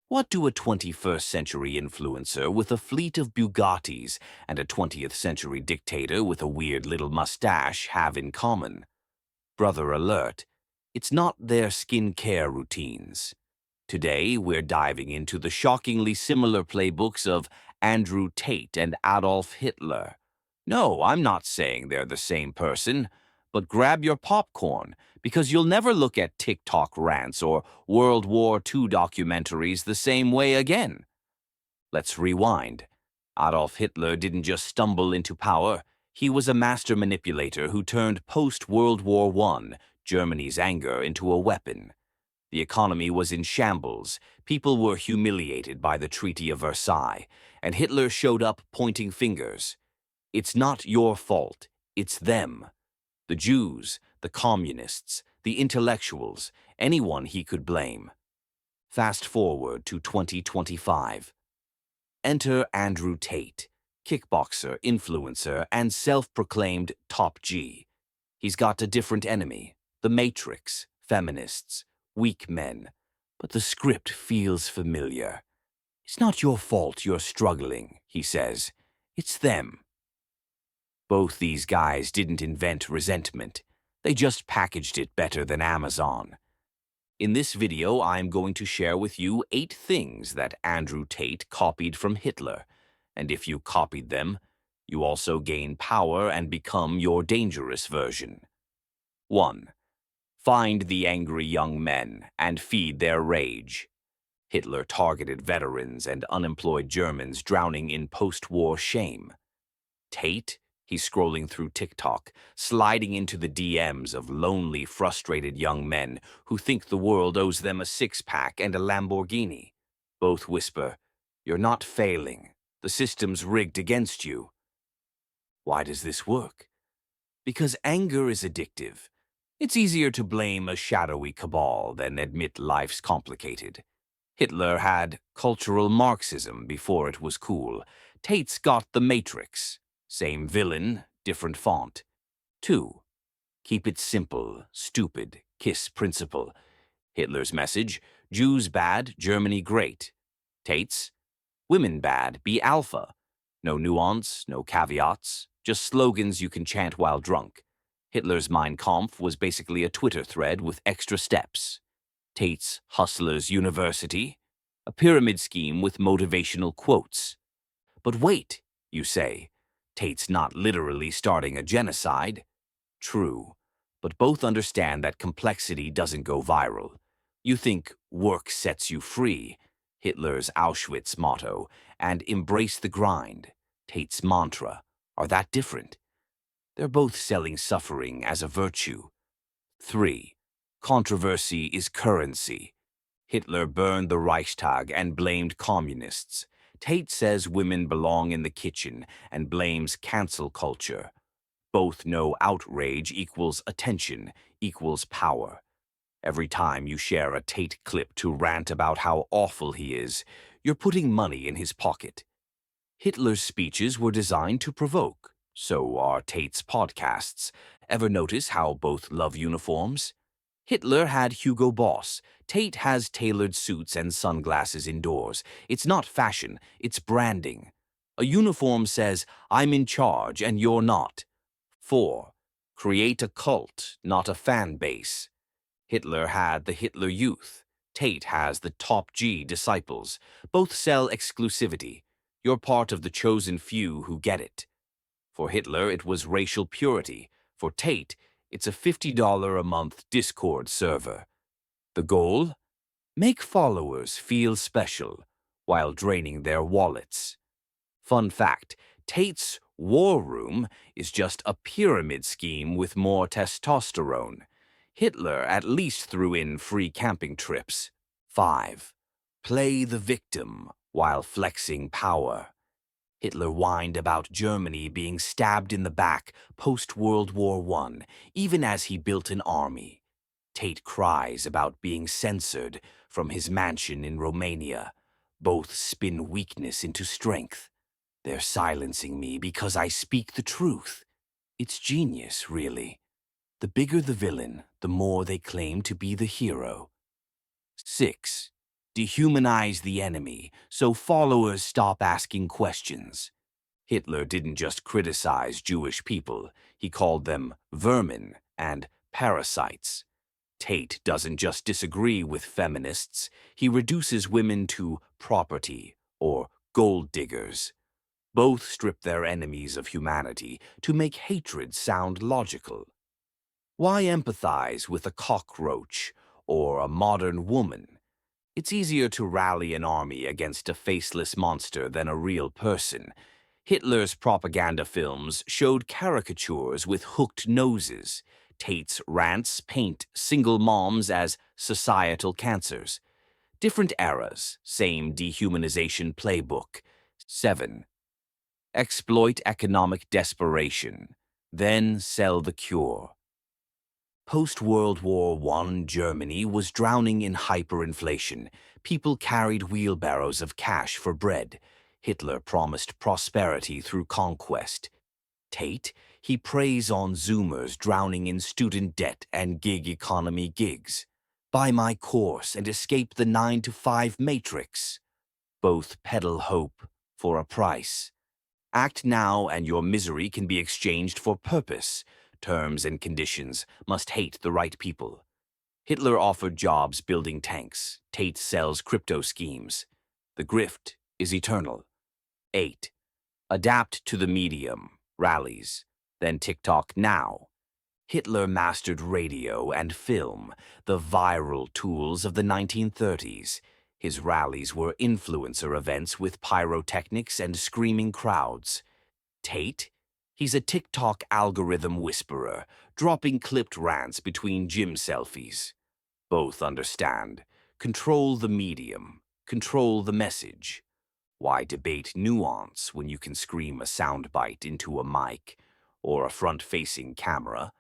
What do a 21st century influencer with a fleet of Bugattis and a 20th century dictator with a weird little mustache have in common? Brother alert, it's not their skincare routines. Today, we're diving into the shockingly similar playbooks of Andrew Tate and Adolf Hitler. No, I'm not saying they're the same person, but grab your popcorn, because you'll never look at TikTok rants or World War II documentaries the same way again. Let's rewind. Adolf Hitler didn't just stumble into power, he was a master manipulator who turned post-World War I Germany's anger into a weapon. The economy was in shambles, people were humiliated by the Treaty of Versailles, and Hitler showed up pointing fingers. It's not your fault, it's them. The Jews, the communists, the intellectuals, anyone he could blame. Fast forward to 2025. Enter Andrew Tate, kickboxer, influencer, and self-proclaimed top G. He's got a different enemy, the Matrix, feminists, weak men. But the script feels familiar. It's not your fault you're struggling, he says. It's them. Both these guys didn't invent resentment. They just packaged it better than Amazon. In this video, I'm going to share with you 8 things that Andrew Tate copied from Hitler. And if you copied them, you also gain power and become your dangerous version. 1. Find the angry young men and feed their rage. Hitler targeted veterans and unemployed Germans drowning in post-war shame. Tate? He's scrolling through TikTok, sliding into the DMs of lonely, frustrated young men who think the world owes them a six-pack and a Lamborghini. Both whisper, "You're not failing. The system's rigged against you." Why does this work? Because anger is addictive. It's easier to blame a shadowy cabal than admit life's complicated. Hitler had cultural Marxism before it was cool. Tate's got the Matrix. Same villain, different font. 2. Keep it simple, stupid, KISS principle. Hitler's message, Jews bad, Germany great. Tate's, women bad, be alpha. No nuance, no caveats, just slogans you can chant while drunk. Hitler's Mein Kampf was basically a Twitter thread with extra steps. Tate's Hustlers University, a pyramid scheme with motivational quotes. But wait, you say, Tate's not literally starting a genocide. True, but both understand that complexity doesn't go viral. You think work sets you free, Hitler's Auschwitz motto, and embrace the grind, Tate's mantra, are that different? They're both selling suffering as a virtue. 3. Controversy is currency. Hitler burned the Reichstag and blamed communists. Tate says women belong in the kitchen and blames cancel culture. Both know outrage equals attention, equals power. Every time you share a Tate clip to rant about how awful he is, you're putting money in his pocket. Hitler's speeches were designed to provoke. So are Tate's podcasts. Ever notice how both love uniforms? Hitler had Hugo Boss. Tate has tailored suits and sunglasses indoors. It's not fashion, it's branding. A uniform says, I'm in charge and you're not. 4. Create a cult, not a fan base. Hitler had the Hitler Youth. Tate has the Top G disciples. Both sell exclusivity. You're part of the chosen few who get it. For Hitler, it was racial purity. For Tate, it's a $50 a month Discord server. The goal? Make followers feel special while draining their wallets. Fun fact, Tate's war room is just a pyramid scheme with more testosterone. Hitler at least threw in free camping trips. 5. Play the victim while flexing power. Hitler whined about Germany being stabbed in the back post-World War I, even as he built an army. Tate cries about being censored from his mansion in Romania. Both spin weakness into strength. They're silencing me because I speak the truth. It's genius, really. The bigger the villain, the more they claim to be the hero. 6. Dehumanize the enemy so followers stop asking questions. Hitler didn't just criticize Jewish people, he called them vermin and parasites. Tate doesn't just disagree with feminists, he reduces women to property or gold diggers. Both strip their enemies of humanity to make hatred sound logical. Why empathize with a cockroach or a modern woman? It's easier to rally an army against a faceless monster than a real person. Hitler's propaganda films showed caricatures with hooked noses. Tate's rants paint single moms as societal cancers. Different eras, same dehumanization playbook. 7. Exploit economic desperation, then sell the cure. Post-World War I, Germany was drowning in hyperinflation. People carried wheelbarrows of cash for bread. Hitler promised prosperity through conquest. Tate, he preys on Zoomers drowning in student debt and gig economy gigs. Buy my course and escape the 9-to-5 matrix. Both peddle hope for a price. Act now and your misery can be exchanged for purpose. Terms and conditions must hate the right people. Hitler offered jobs building tanks. Tate sells crypto schemes. The grift is eternal. 8. Adapt to the medium. Rallies. Then TikTok now. Hitler mastered radio and film, the viral tools of the 1930s. His rallies were influencer events with pyrotechnics and screaming crowds. Tate? He's a TikTok algorithm whisperer, dropping clipped rants between gym selfies. Both understand. Control the medium. Control the message. Why debate nuance when you can scream a soundbite into a mic or a front-facing camera?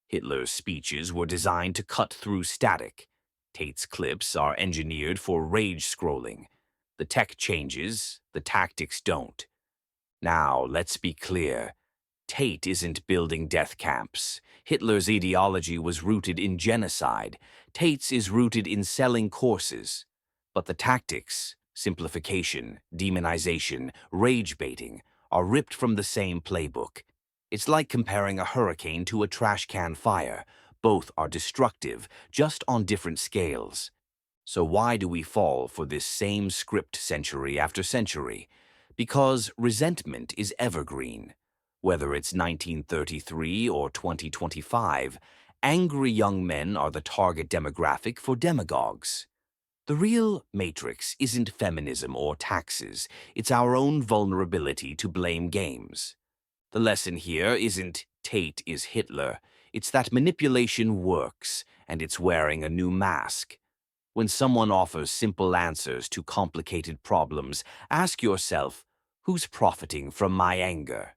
Hitler's speeches were designed to cut through static. Tate's clips are engineered for rage scrolling. The tech changes, the tactics don't. Now, let's be clear. Tate isn't building death camps. Hitler's ideology was rooted in genocide. Tate's is rooted in selling courses. But the tactics, simplification, demonization, rage baiting, are ripped from the same playbook. It's like comparing a hurricane to a trash can fire. Both are destructive, just on different scales. So why do we fall for this same script century after century? Because resentment is evergreen. Whether it's 1933 or 2025, angry young men are the target demographic for demagogues. The real matrix isn't feminism or taxes, it's our own vulnerability to blame games. The lesson here isn't Tate is Hitler, it's that manipulation works, and it's wearing a new mask. When someone offers simple answers to complicated problems, ask yourself, who's profiting from my anger?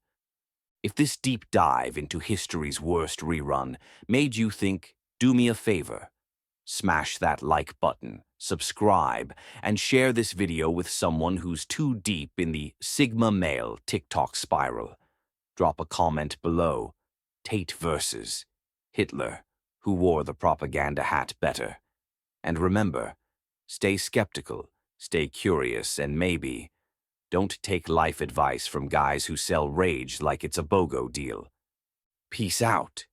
If this deep dive into history's worst rerun made you think, do me a favor. Smash that like button, subscribe, and share this video with someone who's too deep in the Sigma male TikTok spiral. Drop a comment below. Tate versus Hitler, who wore the propaganda hat better? And remember, stay skeptical, stay curious, and maybe don't take life advice from guys who sell rage like it's a BOGO deal. Peace out.